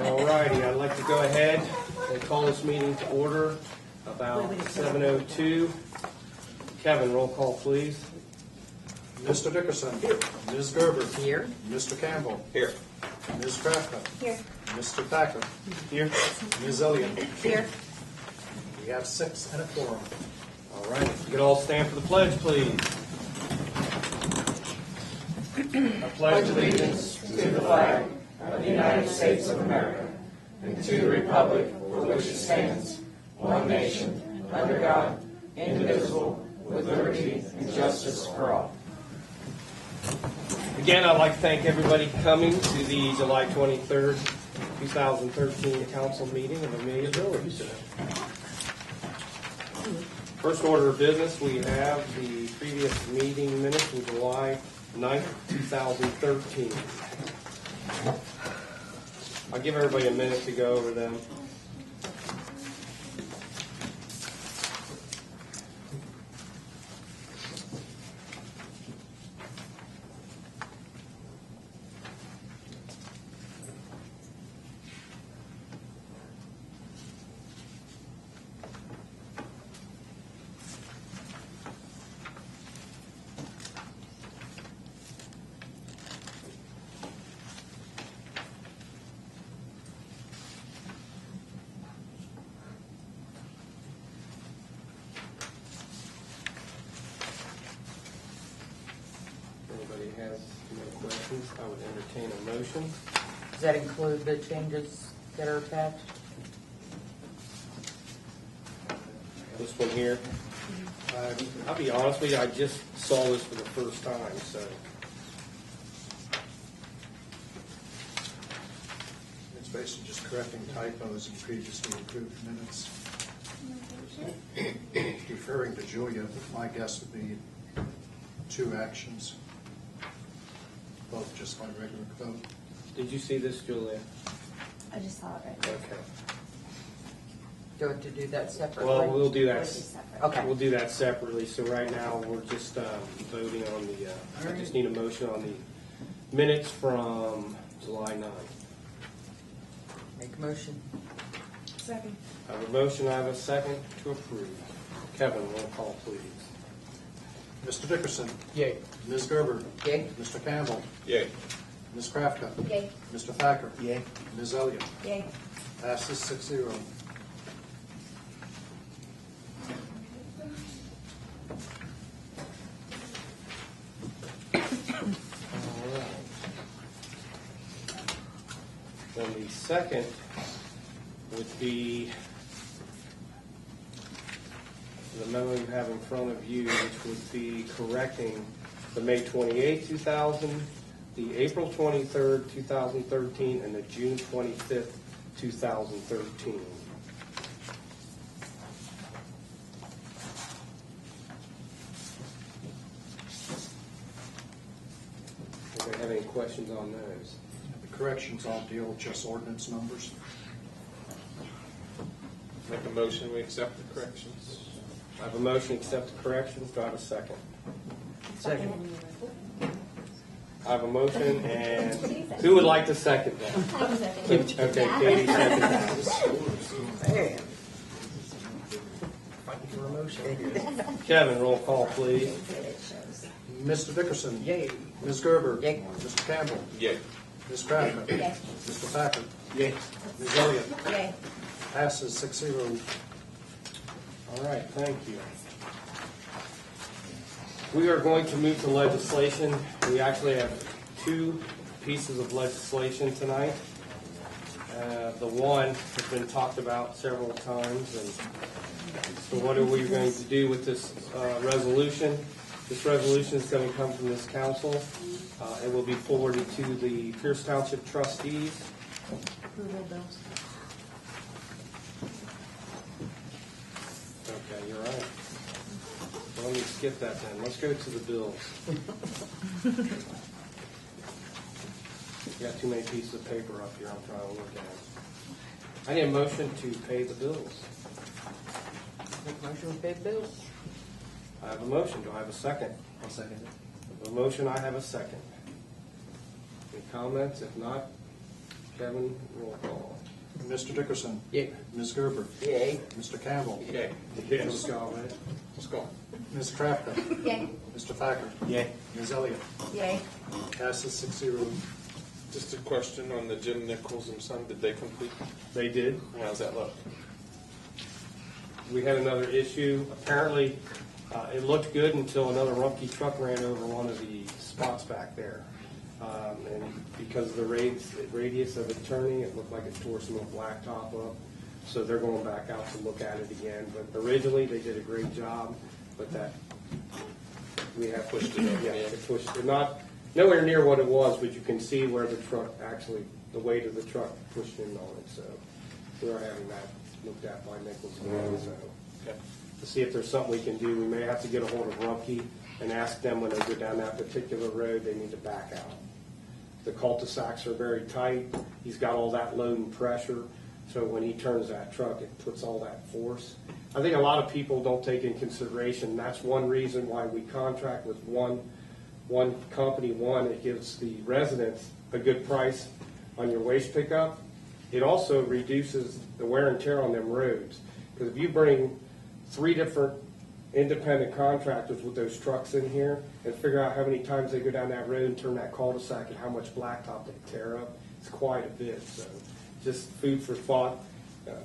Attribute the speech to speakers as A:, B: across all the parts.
A: All righty, I'd like to go ahead and call this meeting to order about 7:02. Kevin, roll call, please.
B: Mr. Dickerson. Here. Ms. Gerber.
C: Here.
B: Mr. Campbell.
A: Here.
B: Ms. Krafka.
D: Here.
B: Mr. Thacker.
A: Here.
B: Ms. Elliott.
D: Here.
B: We have 6 and a quorum.
A: All right, you can all stand for the pledge, please. I pledge allegiance
C: To the flag of the United States of America and to the republic for which it stands, one nation, under God, indivisible, with liberty and justice for all.
A: Again, I'd like to thank everybody coming to the July 23rd, 2013 council meeting of Amelia Meeting. First order of business, we have the previous meeting minutes from July 9th, 2013. I'll give everybody a minute to go over them. Anybody has no questions, I would entertain a motion.
C: Does that include the changes that are attached?
A: This one here, I'll be honest with you, I just saw this for the first time, so.
B: It's basically just correcting typos in previously approved minutes. Referring to Julia, my guess would be 2 actions, both just by regular vote.
A: Did you see this, Julia?
D: I just saw it right there.
A: Okay.
C: Do you want to do that separately?
A: Well, we'll do
D: Or
A: that.
D: is it separate?
C: Okay.
A: We'll do that separately. So right now, we're just voting on the, I just need a motion on the minutes from July 9th.
C: Make a motion.
D: Second.
A: I have a motion, I have a second to approve. Kevin, roll call, please.
B: Mr. Dickerson.
C: Yay.
B: Ms. Gerber.
C: Yay.
B: Mr. Campbell.
A: Yay.
B: Ms. Krafka.
D: Yay.
B: Mr. Thacker.
A: Yay.
B: Ms. Elliott.
D: Yay.
B: Passes 6-0.
A: All right. Then the second would be the memo you have in front of you, which would be correcting the May 28, 2000, the April 23rd, 2013, and the June 25th, 2013. Anybody have any questions on those?
B: The corrections all deal with just ordinance numbers.
E: Make a motion, we accept the corrections.
A: I have a motion to accept the corrections. Do I have a second?
C: Second.
A: I have a motion, and who would like to second that? Okay, Katie seconds.
C: Hey.
A: Fighting for a motion. Kevin, roll call, please.
B: Mr. Dickerson.
C: Yay.
B: Ms. Gerber.
C: Yay.
B: Mr. Campbell.
E: Yay.
B: Ms. Krafka.
D: Yay.
B: Mr. Thacker.
A: Yay.
B: Ms. Elliott.
D: Yay.
B: Passes 6-0.
A: All right, thank you. We are going to move to legislation. We actually have 2 pieces of legislation tonight. The one has been talked about several times, and so what are we going to do with this resolution? This resolution is going to come from this council. It will be forwarded to the Pierce Township trustees.
D: Approval bills.
A: Okay, you're right. Well, let me skip that then. Let's go to the bills. Got too many pieces of paper up here I'm trying to look at. I need a motion to pay the bills.
C: Make a motion, we pay the bills.
A: I have a motion. Do I have a second?
E: I'll second it.
A: I have a motion. I have a second. Any comments? If not, Kevin, roll call.
B: Mr. Dickerson.
A: Yay.
B: Ms. Gerber.
C: Yay.
B: Mr. Campbell.
E: Yay.
A: Yeah, let's go, man.
E: Let's go.
B: Ms. Krafka.
D: Yay.
B: Mr. Thacker.
A: Yay.
B: Ms. Elliott.
D: Yay.
B: Passes 6-0.
E: Just a question on the Jim Nichols and Son, did they complete?
A: They did.
E: How's that look?
A: We had another issue. Apparently, it looked good until another Rumpke truck ran over one of the spots back there. And because of the radius of it turning, it looked like it tore some of the blacktop up. So they're going back out to look at it again. But originally, they did a great job, but that, we have pushed it up. Yeah, it pushed it. Nowhere near what it was, but you can see where the truck actually, the weight of the truck pushed in on it. So we are having that looked at by Nichols again. So
E: Okay.
A: to see if there's something we can do, we may have to get a hold of Rumpke and ask them when they go down that particular road, they need to back out. The cul-de-sacs are very tight. He's got all that load and pressure. So when he turns that truck, it puts all that force. I think a lot of people don't take in consideration. That's one reason why we contract with one company. One, it gives the residents a good price on your waste pickup. It also reduces the wear and tear on them roads. Because if you bring 3 different independent contractors with those trucks in here and figure out how many times they go down that road and turn that cul-de-sac and how much blacktop they tear up, it's quite a bit. So just food for thought.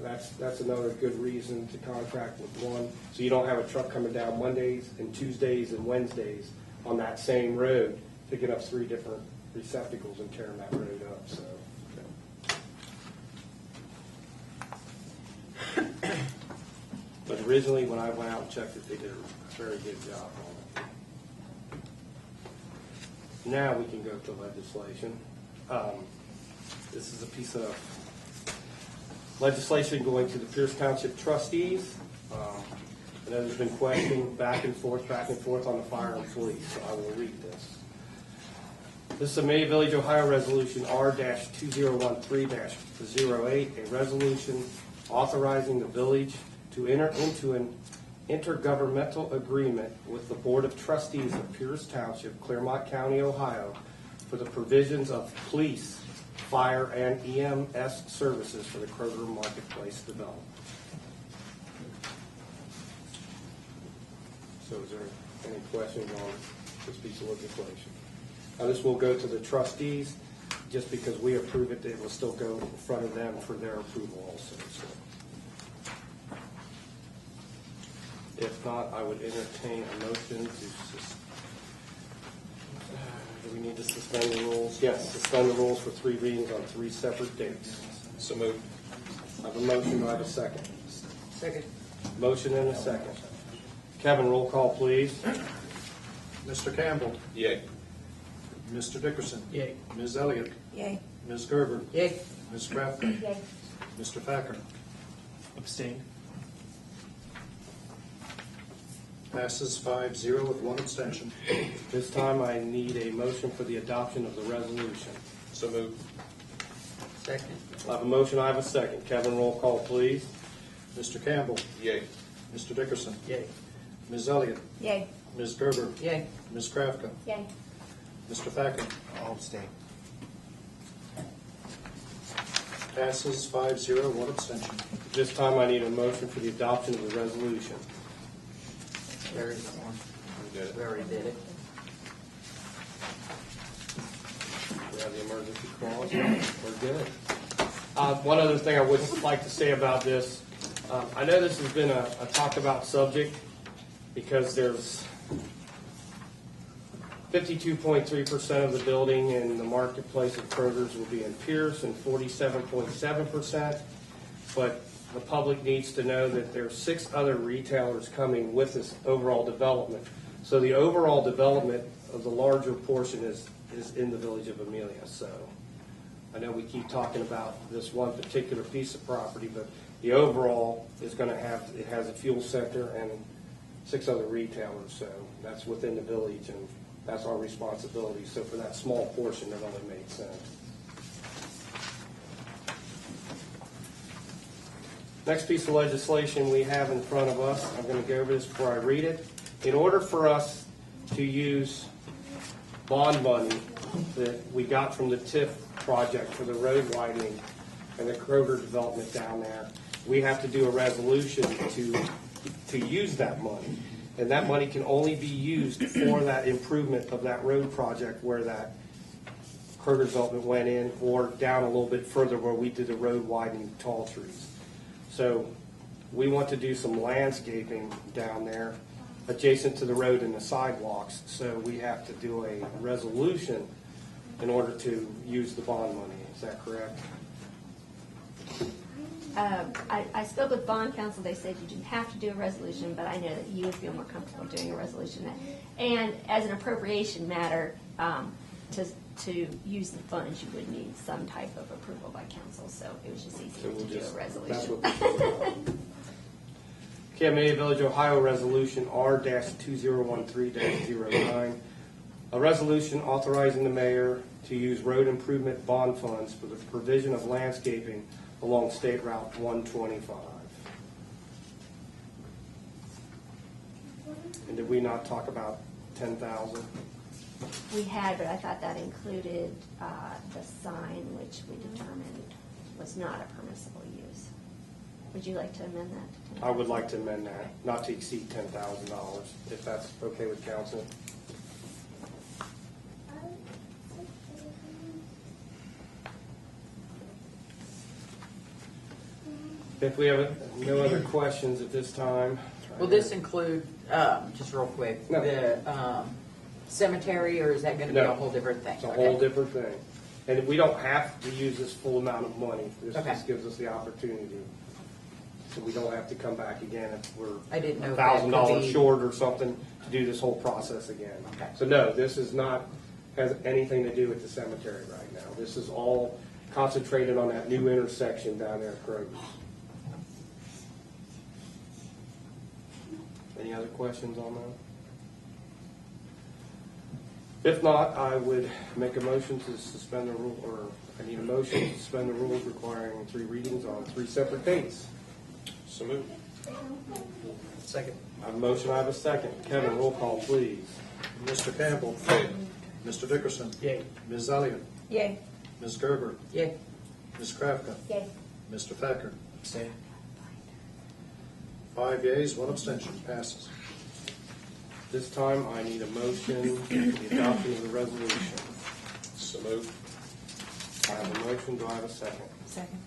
A: That's another good reason to contract with one. So you don't have a truck coming down Mondays and Tuesdays and Wednesdays on that same road, picking up 3 different receptacles and tearing that road up. So. But originally, when I went out and checked it, they did a very good job on it. Now we can go to legislation. This is a piece of legislation going to the Pierce Township trustees. I know there's been questioning back and forth on the fire and police, so I will read this. This is a May Village, Ohio Resolution R-2013-08, a resolution authorizing the village to enter into an intergovernmental agreement with the Board of Trustees of Pierce Township, Claremont County, Ohio, for the provisions of police, fire, and EMS services for the Kroger Marketplace development. So is there any questions on this piece of legislation? Now, this will go to the trustees. Just because we approve it, it will still go in front of them for their approval also. So. If not, I would entertain a motion to do we need to suspend the rules? Yes, suspend the rules for 3 readings on 3 separate dates.
E: So moved.
A: I have a motion, do I have a second?
C: Second.
A: Motion and a second. Kevin, roll call, please.
B: Mr. Campbell.
E: Yay.
B: Mr. Dickerson.
C: Yay.
B: Ms. Elliott.
D: Yay.
B: Ms. Gerber.
C: Yay.
B: Ms. Krafka.
D: Yay.
B: Mr. Thacker.
C: Abstain.
B: Passes 5-0 with 1 abstention.
A: This time I need a motion for the adoption of the resolution.
E: So moved.
C: Second.
A: I have a motion, I have a second. Kevin, roll call, please.
B: Mr. Campbell.
E: Yay.
B: Mr. Dickerson.
C: Yay.
B: Ms. Elliott.
D: Yay.
B: Ms. Gerber.
C: Yay.
B: Ms. Krafka.
D: Yay.
B: Mr. Thacker.
C: I'll abstain.
B: Passes 5-0, 1 abstention.
A: This time I need a motion for the adoption of the resolution.
C: There is one.
E: We did it.
C: We already did it.
A: We have the emergency clause. We're good. One other thing I would like to say about this, I know this has been a talked about subject because there's 52.3% of the building in the marketplace of Kroger's will be in Pierce and 47.7%. But the public needs to know that there's 6 other retailers coming with this overall development. So the overall development of the larger portion is in the village of Amelia. So I know we keep talking about this one particular piece of property, but the overall is going to have, it has a fuel center and 6 other retailers. So that's within the village, and that's our responsibility. So for that small portion, that only made sense. Next piece of legislation we have in front of us, I'm going to go over this before I read it. In order for us to use bond money that we got from the TIF project for the road widening and the Kroger development down there, we have to do a resolution to use that money. And that money can only be used for that improvement of that road project where that Kroger development went in, or down a little bit further where we did the road widening tall trees. So we want to do some landscaping down there adjacent to the road and the sidewalks. So we have to do a resolution in order to use the bond money. Is that correct?
F: I spoke with bond counsel. They said you didn't have to do a resolution, but I know that you would feel more comfortable doing a resolution. And as an appropriation matter, to use the funds, you would need some type of approval by council. So it was just easier to do a resolution.
A: Okay, Amelia Village, Ohio Resolution R-2013-09. A resolution authorizing the mayor to use road improvement bond funds for the provision of landscaping along State Route 125. And did we not talk about 10,000?
F: We had, but I thought that included the sign, which we determined was not a permissible use. Would you like to amend that to 10,000?
A: I would like to amend that, not to exceed $10,000, if that's okay with council. If we have no other questions at this time.
C: Will this include, just real quick,
A: No.
C: the cemetery, or is that going to be
A: No.
C: a whole different thing?
A: It's a whole different thing. And we don't have to use this full amount of money. This
C: Okay.
A: just gives us the opportunity. So we don't have to come back again if we're
C: I didn't know if that could
A: $1,000
C: be-
A: short or something to do this whole process again.
C: Okay.
A: So no, this is not, has anything to do with the cemetery right now. This is all concentrated on that new intersection down there at Kroger's. Any other questions on that? If not, I would make a motion to suspend the rule, or I need a motion to suspend the rules requiring 3 readings on 3 separate dates.
E: So moved.
B: Second.
A: I have a motion, I have a second. Kevin, roll call, please.
B: Mr. Campbell. Mr. Dickerson.
A: Yay.
B: Ms. Elliott.
D: Yay.
B: Ms. Gerber.
C: Yeah.
B: Ms. Krafka.
D: Yay.
B: Mr. Thacker.
C: Abstain.
B: 5 yeas, 1 abstention. Passes.
A: This time, I need a motion for the adoption of the resolution.
E: So moved.
A: I have a motion, do I have a second?
D: Second.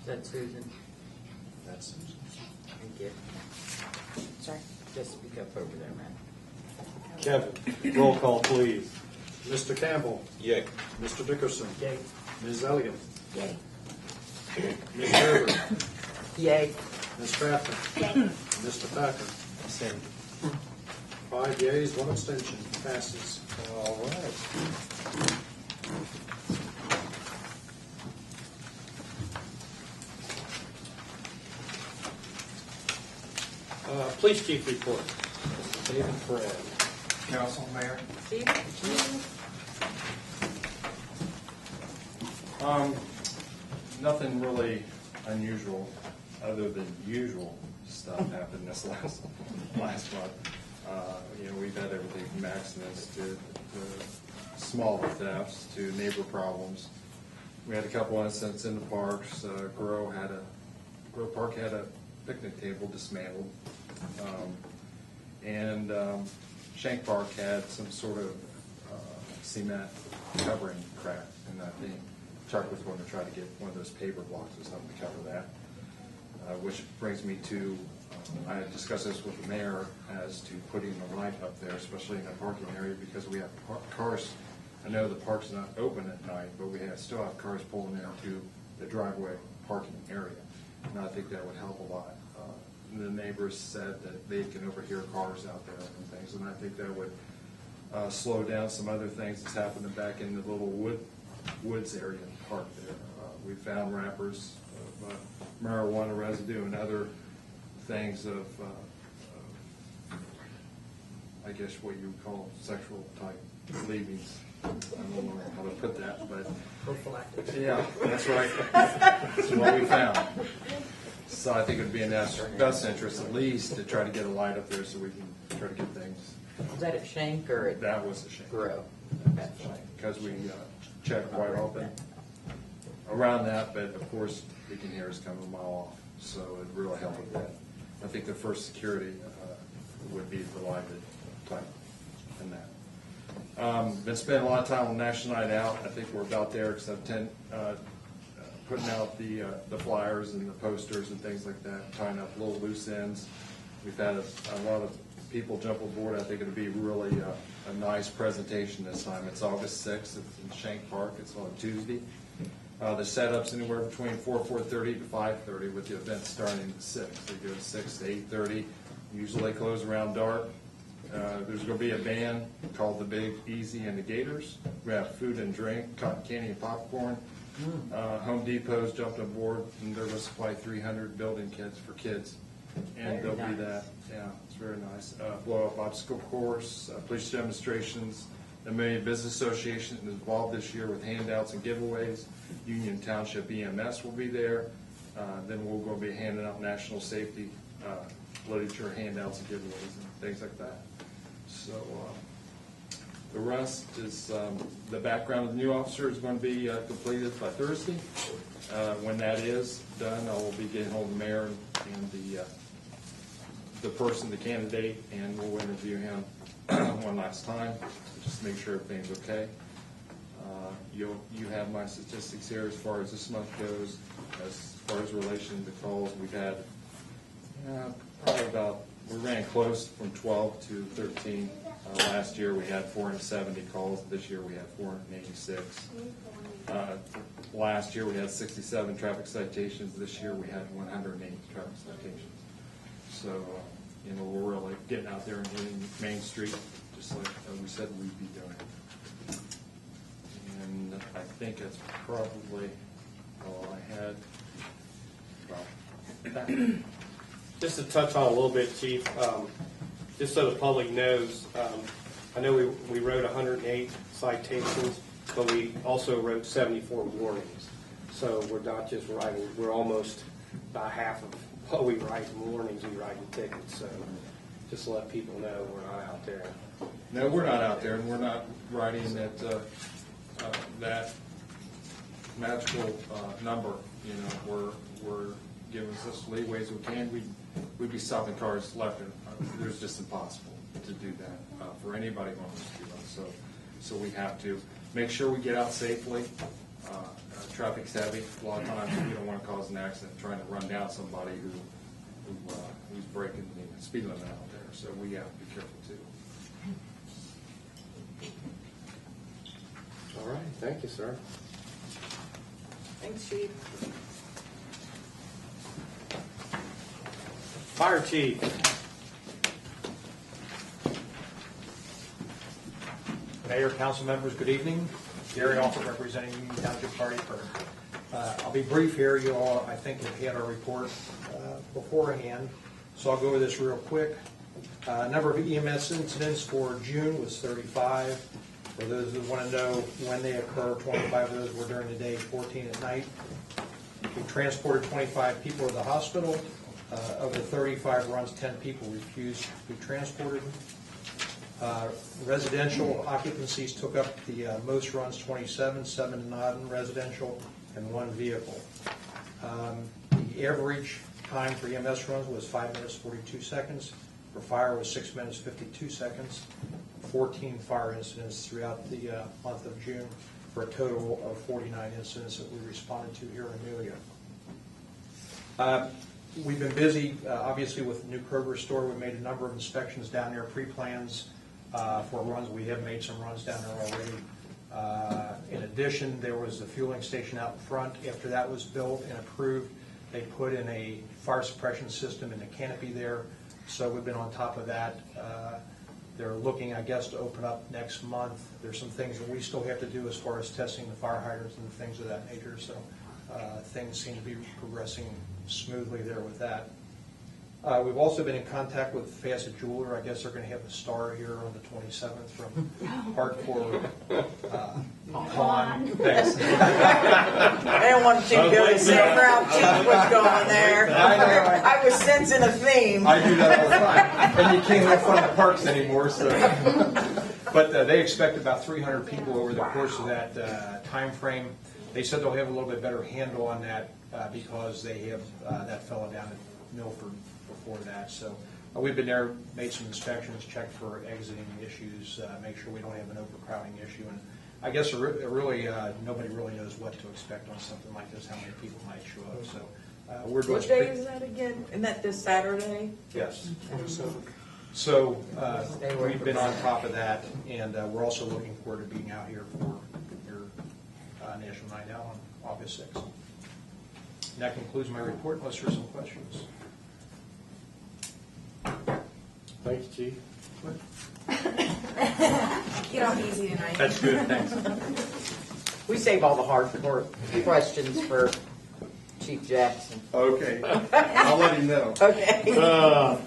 C: Is that Susan?
B: That's it.
C: Thank you.
D: Sorry.
C: Just speak up over there, man.
A: Kevin, roll call, please.
B: Mr. Campbell.
E: Yay.
B: Mr. Dickerson.
A: Yay.
B: Ms. Elliott.
D: Yay.
B: Ms. Gerber.
C: Yay.
B: Ms. Krafka.
D: Yay.
B: Mr. Thacker. 5 yeas, 1 abstention. Passes.
A: All right. Police chief report. David Friend.
G: Council, Mayor. Nothing really unusual, other than usual stuff happened this last month. We've had everything from accidents to smaller thefts to neighbor problems. We had a couple incidents in the parks. Grove Park had a picnic table dismantled, and Chanc Park had some sort of cement covering cracked, and I think Chuck was going to try to get one of those paper blocks or something to cover that. Which brings me to, I had discussed this with the mayor as to putting a light up there, especially in the parking area, because we have cars. I know the park's not open at night, but we still have cars pulling into the driveway parking area, and I think that would help a lot. The neighbors said that they can overhear cars out there and things, and I think that would slow down some other things that's happening back in the little woods area in the park there. We found wrappers of marijuana residue and other things of, I guess what you would call sexual type leavings. I don't know how to put that, but.
C: Prophylactic.
G: Yeah, that's right. That's what we found. So I think it would be in our best interest at least to try to get a light up there so we can try to get things.
C: Was that at Shank or at
G: That was a shame.
C: Grove?
G: That was a shame. because we check quite often around that, but of course, you can hear us coming a mile off, so it really helped with that. I think the first security would be the lighted type in that. Been spending a lot of time on National Night Out. I think we're about there, except putting out the flyers and the posters and things like that, tying up little loose ends. We've had a lot of people jump aboard. I think it'll be really a nice presentation this time. It's August 6th. It's in Chanc Park. It's on Tuesday. The setup's anywhere between 4:30 to 5:30, with the event starting at 6. They go 6 to 8:30. Usually they close around dark. There's going to be a band called the Big Easy and the Gators. We have food and drink, cotton candy and popcorn. Home Depot's jumped on board, and they're going to supply 300 building kits for kids. And there'll be that. Yeah, it's very nice. Blow-up obstacle course, police demonstrations. The Amelia Business Association is involved this year with handouts and giveaways. Union Township EMS will be there. Then we're going to be handing out national safety literature, handouts and giveaways and things like that. So the rest is the background of the new officer is going to be completed by Thursday. When that is done, I will be getting hold of the mayor and the person, the candidate, and we'll interview him one last time, just to make sure everything's okay. You have my statistics here as far as this month goes. As far as relation to calls, we've had probably we ran close from 12 to 13. Last year we had 470 calls. This year we had 486. Last year we had 67 traffic citations. This year we had 180 traffic citations. So, we're really getting out there and hitting Main Street, just like we said we'd be doing. And I think that's probably all I had. Well,
A: Just to touch on a little bit, Chief, just so the public knows, I know we wrote 108 citations, but we also wrote 74 warnings. So we're not just writing, we're almost about half of what we write in warnings, we write in tickets. So just to let people know we're not out there.
G: no, we're not out there, and we're not writing that magical number. We're giving us as leeway as we can. We'd be stopping cars left and there's just impossible to do that for anybody on the street. So we have to make sure we get out safely. Traffic savvy. A lot of times we don't want to cause an accident trying to run down somebody who's breaking the speed limit out there. So we have to be careful too.
A: All right, thank you, sir.
H: Thanks, Chief.
A: Fire Chief.
I: Mayor, council members, good evening. Gary Alford representing Union Township Party First. I'll be brief here. You all, I think, have had our report beforehand, so I'll go over this real quick. Number of EMS incidents for June was 35. For those who want to know when they occur, 25 of those were during the day, 14 at night. We transported 25 people to the hospital. Of the 35 runs, 10 people refused to be transported. Residential occupancies took up the most runs, 27, 7 non-residential, and 1 vehicle. The average time for EMS runs was 5 minutes 42 seconds. For fire was 6 minutes 52 seconds. 14 fire incidents throughout the month of June, for a total of 49 incidents that we responded to here in Amelia. We've been busy, obviously, with the new Kroger store. We made a number of inspections down there, pre-plans for runs. We have made some runs down there already. In addition, there was the fueling station out in front. After that was built and approved, they put in a fire suppression system in the canopy there. So we've been on top of that. They're looking, I guess, to open up next month. There's some things that we still have to do as far as testing the fire hydrants and things of that nature. So things seem to be progressing smoothly there with that. We've also been in contact with Facet Jeweler. I guess they're going to have a star here on the 27th from Hardcore Con. Thanks.
H: I didn't want you to go the same route Chief was going there.
I: I know.
H: I was sensing a theme.
I: I do that all the time. And you can't have fun at parks anymore. So, But they expect about 300 people over the course of that time frame. They said they'll have a little bit better handle on that because they have that fellow down at Milford before that. So we've been there, made some inspections, checked for exiting issues, make sure we don't have an overcrowding issue. And I guess really nobody really knows what to expect on something like this, how many people might show up. So we're doing.
H: What day is that again? Isn't that this Saturday?
I: Yes. So we've been on top of that, and we're also looking forward to being out here for your National Night Out on August 6th. And that concludes my report, unless there's some questions.
A: Thank you, Chief.
D: Get off easy tonight.
A: That's good, thanks.
H: We save all the hard questions for Chief Jackson.
G: Okay, I'll let him know.
H: Okay.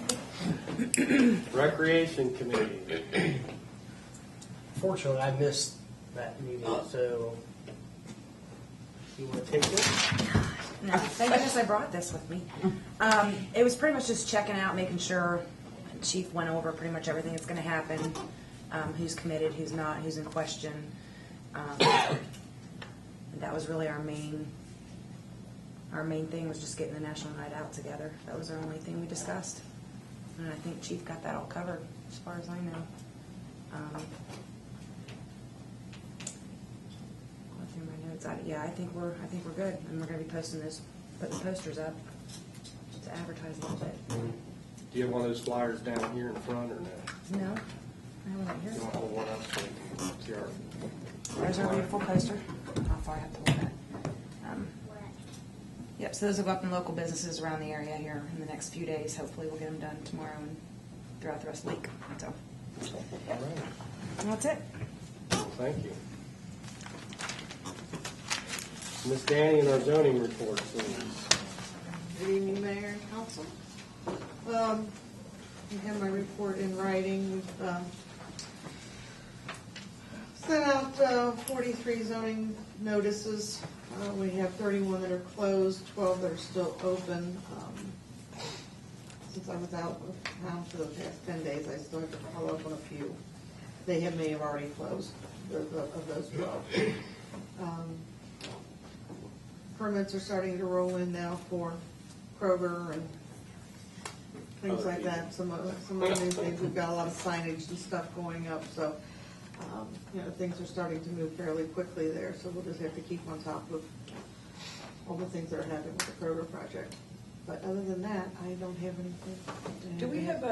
A: Recreation Committee.
J: Fortunately, I missed that meeting, so you want to take this?
D: No, thank goodness I brought this with me. It was pretty much just checking out, making sure Chief went over pretty much everything that's going to happen, who's committed, who's not, who's in question. That was really our main thing was just getting the National Night Out together. That was our only thing we discussed. And I think Chief got that all covered, as far as I know. Going through my notes, I think we're good, and we're going to be putting posters up to advertise a little bit.
A: Do you have one of those flyers down here in front or no?
D: No, I haven't got
A: You
D: here.
A: want to hold one up so we can see our.
D: There's our beautiful poster. How far I have to hold that. Yep, so those will go up in local businesses around the area here in the next few days. Hopefully we'll get them done tomorrow and throughout the rest of the week. So, and that's it.
A: Thank you. Ms. Danny and our zoning report, please.
K: Good evening, Mayor and Council. You have my report in writing. We've sent out 43 zoning notices. We have 31 that are closed, 12 that are still open. Since I was out of town for the past 10 days, I still have to follow up on a few. They may have already closed of those 12. Permits are starting to roll in now for Kroger and things like that. Some of the new things, we've got a lot of signage and stuff going up, so things are starting to move fairly quickly there. So we'll just have to keep on top of all the things that are happening with the Kroger project. But other than that, I don't have anything.
H: Do we have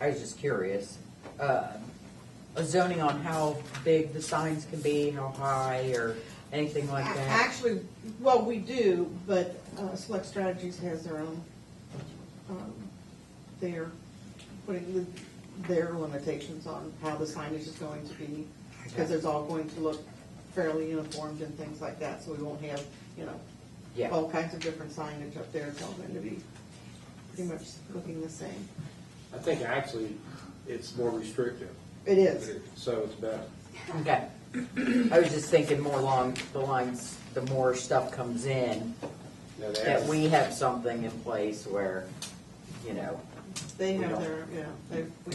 H: I was just curious, a zoning on how big the signs can be, how high, or anything like that?
K: Actually, well, we do, but Select Strategies has their own. They're putting their limitations on how the signage is going to be, because it's all going to look fairly uniformed and things like that. So we won't have, all kinds of different signage up there. It's all going to be pretty much looking the same.
A: I think actually it's more restrictive,
K: It is.
A: so it's better.
H: Okay. I was just thinking more along the lines, the more stuff comes in,
A: No, they
H: that
A: have-
H: we have something in place where,
K: They have their,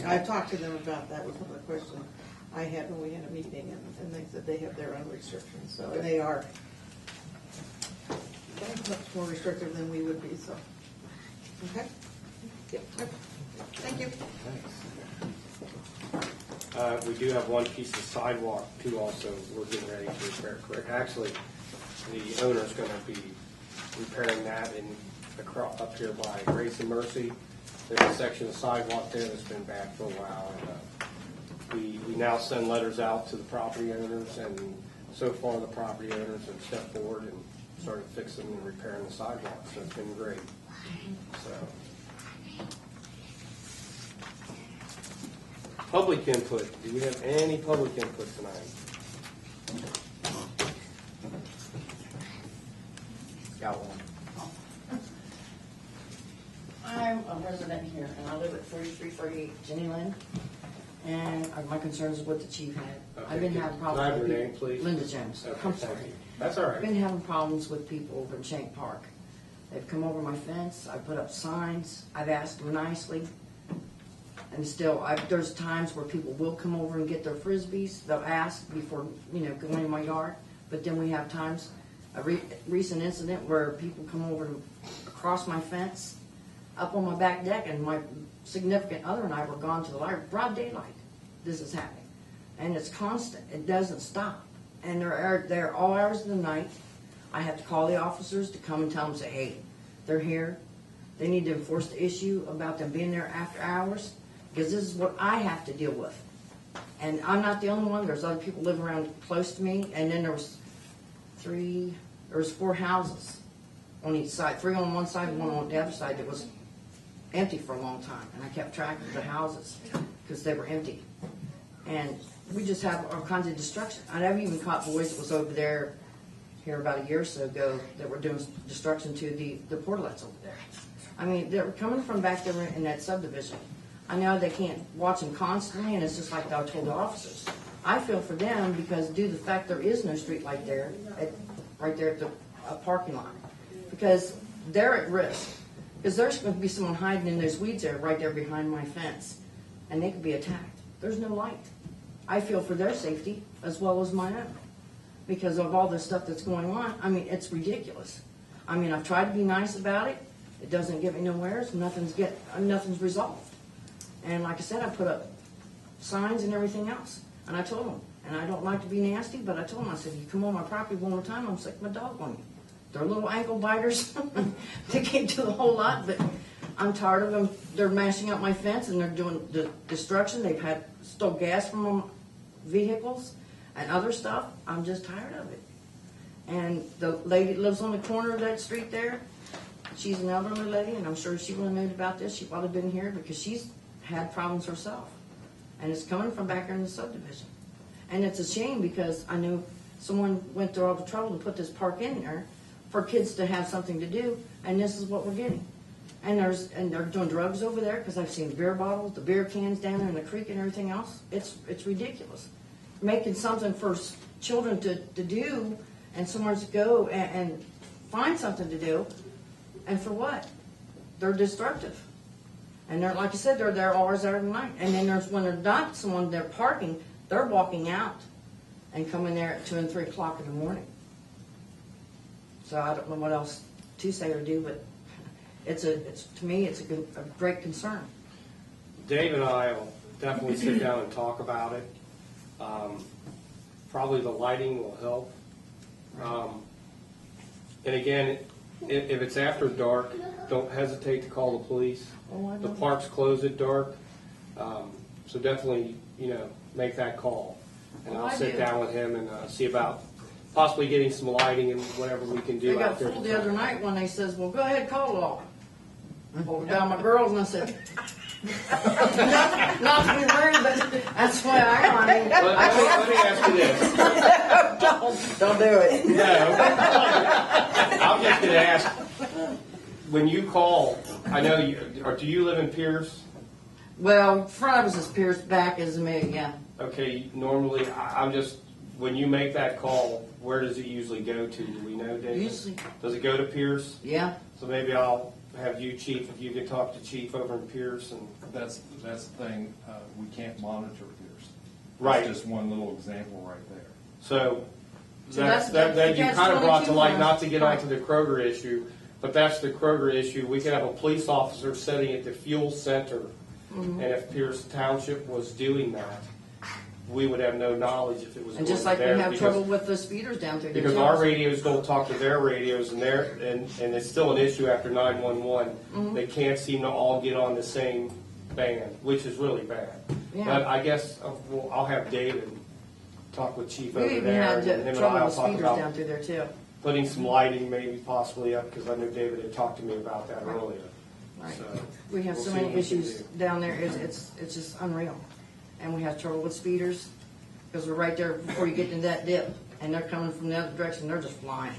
K: I talked to them about that, was one of the questions I had when we had a meeting, and they said they have their own restrictions, so they are much more restrictive than we would be, so. Okay? Yep. Thank you.
A: We do have one piece of sidewalk too also we're getting ready to repair. Correct. Actually, the owner's going to be repairing that up here by Grace and Mercy. There's a section of sidewalk there that's been bad for a while. And we now send letters out to the property owners, and so far the property owners have stepped forward and started fixing and repairing the sidewalk. So it's been great. So. Public input. Do we have any public input tonight?
H: got one.
L: I'm a resident here, and I live at 3338 Jenny Lynn, and my concerns is what the chief had.
A: Okay.
L: I've been having
A: Can I have
L: problems
A: your
L: with
A: name,
L: people.
A: please?
L: Linda Jones.
A: Okay,
L: I'm
A: thank
L: sorry.
A: you. That's all
L: I've
A: right.
L: been having problems with people over in Chanc Park. They've come over my fence, I put up signs, I've asked them nicely, And still, there's times where people will come over and get their Frisbees. They'll ask before, going in my yard. But then we have times, a recent incident where people come over across my fence, up on my back deck, and my significant other and I were gone to the library. Broad daylight, this is happening. And it's constant. It doesn't stop. And they're there all hours of the night. I have to call the officers to come and tell them, say, hey, they're here. They need to enforce the issue about them being there after hours, because this is what I have to deal with. And I'm not the only one. There's other people living around close to me. And then there was 4 houses on each side. 3 on one side and 1 on the other side that was empty for a long time. And I kept track of the houses because they were empty. And we just have all kinds of destruction. I've even caught boys that was over there here about a year or so ago that were doing destruction to the portalets over there. I mean, they're coming from back there in that subdivision. I know they can't watch them constantly, and it's just like I told the officers. I feel for them because due to the fact there is no street light there, right there at the parking lot, because they're at risk. Because there's going to be someone hiding in those weeds there, right there behind my fence, and they could be attacked. There's no light. I feel for their safety as well as my own because of all this stuff that's going on. I mean, it's ridiculous. I mean, I've tried to be nice about it. It doesn't get me nowhere. Nothing's resolved. And like I said, I put up signs and everything else. And I told them, and I don't like to be nasty, but I told them, I said, you come on my property one more time, I'm sick my dog on you. They're little ankle biters. They can't do a whole lot, but I'm tired of them. They're mashing up my fence and they're doing the destruction. They've stole gas from vehicles and other stuff. I'm just tired of it. And the lady that lives on the corner of that street there, she's an elderly lady, and I'm sure she would have known about this. She would have been here because she's had problems herself. And it's coming from back here in the subdivision. And it's a shame because I knew someone went through all the trouble to put this park in there for kids to have something to do, and this is what we're getting. And they're doing drugs over there because I've seen beer bottles, the beer cans down there in the creek and everything else. It's ridiculous. Making something for children to do and somewhere to go and find something to do, and for what? They're destructive. And they're, like I said, they're there all hours of the night. And then when they're not someone they're parking, they're walking out and coming there at 2 and 3 o'clock in the morning. So I don't know what else to say or do, but to me, it's a great concern.
A: Dave and I will definitely sit down and talk about it. Probably the lighting will help. And again, if it's after dark, don't hesitate to call the police. The park's closed at dark, so definitely, make that call. And I'll sit down with him and see about possibly getting some lighting and whatever we can do
L: They
A: out
L: got
A: there.
L: fooled the other night when they says, well, go ahead, call it off. I pulled down my girls and I said, not to be rude, but that's why I mean.
A: Let me ask you this.
L: Don't do it.
A: No. I'm just going to ask, when you call, I know do you live in Pierce?
L: Well, front of us is Pierce, back is Amelia, yeah.
A: Okay, normally, I'm just, when you make that call, where does it usually go to? Do we know, Dave?
L: Usually.
A: Does it go to Pierce?
L: Yeah.
A: So maybe I'll have you, Chief, if you could talk to Chief over in Pierce and.
G: That's the thing, we can't monitor Pierce.
A: Right.
G: That's just one little example right there.
A: So
L: that's
A: that you kind of brought to light,
L: 22
A: not to get
L: right.
A: onto the Kroger issue, but that's the Kroger issue. We could have a police officer sitting at the fuel center, and if Pierce Township was doing that, we would have no knowledge if it was
L: And
A: going
L: just like we
A: there
L: have
A: because-
L: trouble with the speeders down through there.
A: Because
L: too.
A: our radios don't talk to their radios, and it's still an issue after 911. They can't seem to all get on the same band, which is really bad.
L: Yeah.
A: But I guess I'll have David talk with Chief over
L: We even
A: there,
L: had
A: and him and
L: trouble
A: I'll
L: with
A: talk
L: speeders down
A: about
L: through there too.
A: putting some lighting maybe possibly up, because I know David had talked to me about that earlier.
L: Right.
A: So,
L: We have
A: we'll
L: so
A: see
L: many
A: what we can
L: issues
A: do.
L: down there, it's just unreal. And we have trouble with speeders, because we're right there before you get into that dip, and they're coming from the other direction, they're just flying.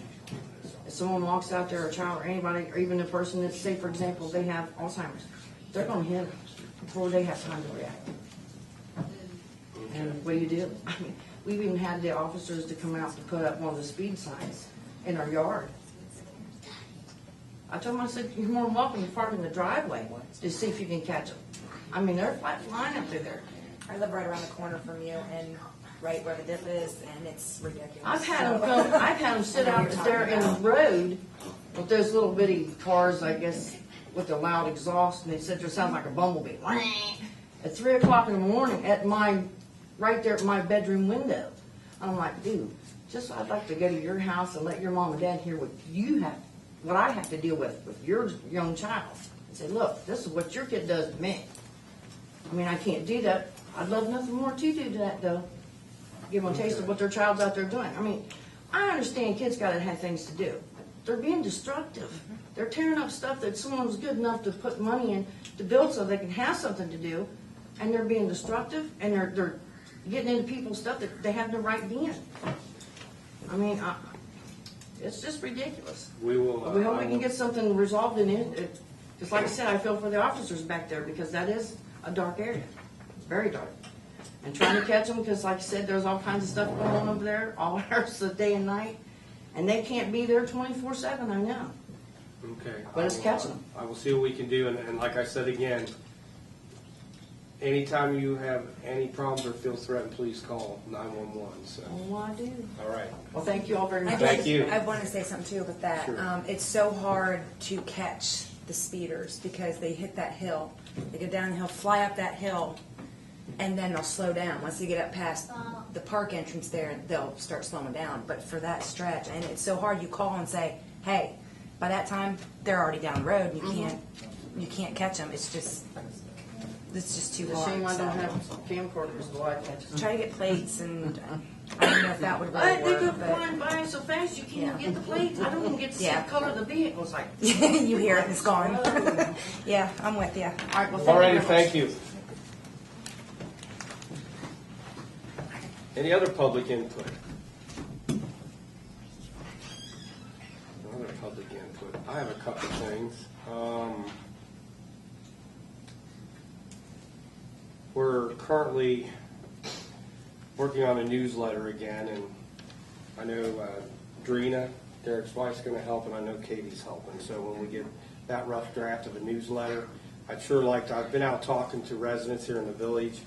L: If someone walks out there, a child or anybody, or even a person that, say for example, they have Alzheimer's, they're gonna hit them before they have time to react. And what do you do? I mean, we've even had the officers to come out to put up one of the speed signs in our yard. I told them, I said, you're more than welcome to park in the driveway to see if you can catch them. I mean, they're flying up through there.
D: I live right around the corner from you and right where the dip is, and it's ridiculous.
L: I've had them sit out there in the road with those little bitty cars, I guess, with the loud exhaust, and they sit there, sounds like a bumblebee. At 3 o'clock in the morning, right there at my bedroom window. I'm like, dude, I'd like to go to your house and let your mom and dad hear what I have to deal with your young child. And say, look, this is what your kid does to me. I mean, I can't do that. I'd love nothing more to do to that, though. Give them a taste of what their child's out there doing. I mean, I understand kids got to have things to do. They're being destructive. They're tearing up stuff that someone was good enough to put money in to build so they can have something to do, and they're being destructive, and they're getting into people's stuff that they have no right being. I mean, it's just ridiculous.
A: We will.
L: We hope we can get something resolved in it. Just like I said, I feel for the officers back there because that is a dark area. It's very dark. And trying to catch them because, like I said, there's all kinds of stuff going on over there, all hours of the day and night. And they can't be there 24/7, I know.
A: Okay.
L: But it's catching them.
A: I will see what we can do, and like I said again, anytime you have any problems or feel threatened, please call 911. So.
L: Oh, I do.
A: All right.
L: Well, thank you all very much.
A: Thank you.
D: I want to say something too about that.
A: Sure.
D: It's so hard to catch the speeders because they hit that hill. They go down the hill, fly up that hill, and then they'll slow down. Once they get up past the park entrance there, they'll start slowing down. But for that stretch, and it's so hard, you call and say, hey, by that time, they're already down the road, and you can't catch them. It's just too
L: It's a
D: hard.
L: shame I don't
D: so.
L: have camcorders to watch it.
D: Try to get plates, and I don't know if that would really
L: They
D: work.
L: go
D: But
L: flying by so fast you can't
D: Yeah.
L: get the plates. I don't even get to see
D: Yeah.
L: the color of the vehicle. It's like,
D: you hear it, it's gone. Yeah, I'm with you.
L: all right, well,
A: All right.
L: very
A: Thank you. Any other public input? Other public input. I have a couple of things. We're currently working on a newsletter again, and I know Drina, Derek's wife's going to help, and I know Katie's helping. So when we get that rough draft of a newsletter, I've been out talking to residents here in the village,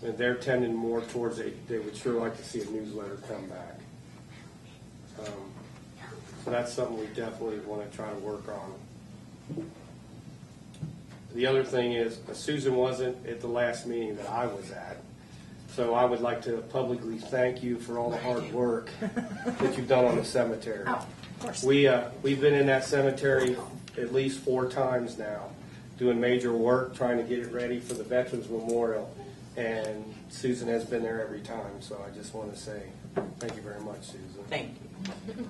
A: and they're tending more towards they would sure like to see a newsletter come back. So that's something we definitely want to try to work on. The other thing is, Susan wasn't at the last meeting that I was at, so I would like to publicly thank you for all the hard work that you've done on the cemetery.
D: Oh, of course.
A: We've been in that cemetery at least 4 times now, doing major work, trying to get it ready for the Veterans Memorial, and Susan has been there every time, so I just want to say thank you very much, Susan.
H: Thank you.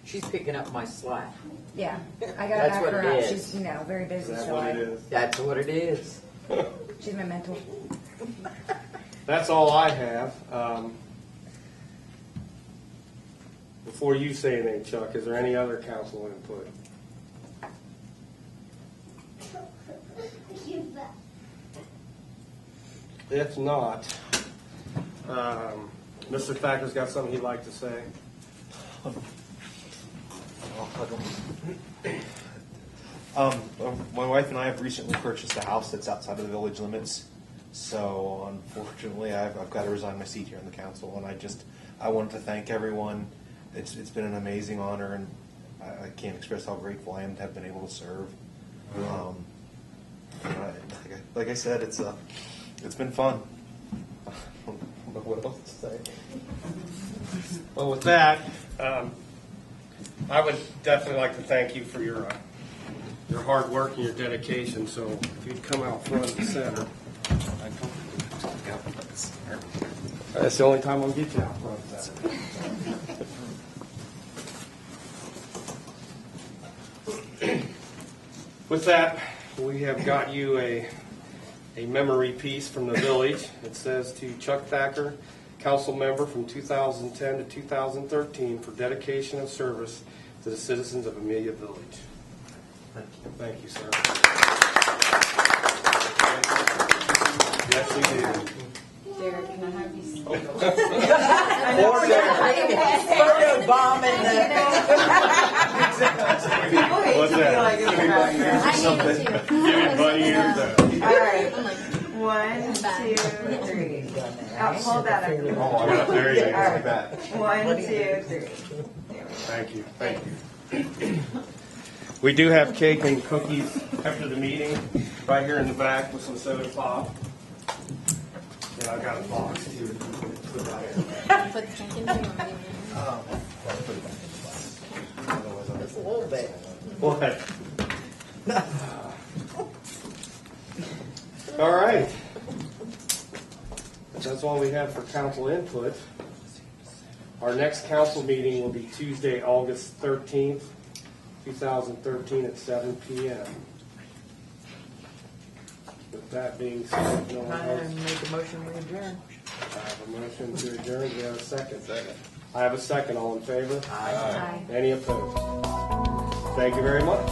H: She's picking up my slack.
D: Yeah, I got to
H: That's
D: back
H: what
D: her
H: it
D: up.
H: is.
D: She's very busy,
A: Is that
D: so
A: what it is?
H: That's what it is.
D: she's my mentor.
A: That's all I have. Before you say anything, Chuck, is there any other council input? If not, Mr. Thacker's got something he'd like to say.
M: My wife and I have recently purchased a house that's outside of the village limits, so unfortunately I've got to resign my seat here on the council, and I wanted to thank everyone. It's been an amazing honor, and I can't express how grateful I am to have been able to serve. Like I said, it's been fun. I don't know what else to say.
A: Well, with that, I would definitely like to thank you for your hard work and your dedication. So if you'd come out front and center. That's the only time I'll get you out front and center. With that, we have got you a memory piece from the village. It says, to Chuck Thacker, council member from 2010 to 2013 for dedication of service to the citizens of Amelia Village.
M: Thank you.
A: Thank you, sir. Yes, we do.
L: Derek, can I have you?
H: Photo bomb in the.
A: What's that?
F: I need to.
A: Give me buddy here.
L: All right.
F: hold that up.
M: Oh, there you go.
F: All right.
M: Like that.
F: 1, 2, 3.
A: Thank you, thank you. We do have cake and cookies after the meeting, right here in the back with some soda pop. And I got a box too. Put right here.
F: Put the cake in here.
H: Just a little bit.
A: What? All right. That's all we have for council input. Our next council meeting will be Tuesday, August 13th, 2013 at 7 p.m. With that being said, no one
H: I
A: else.
H: make a motion to adjourn.
A: I have a motion to adjourn. Do we have a second? Second. I have a second. All in favor?
F: Aye.
A: Any opposed? Thank you very much.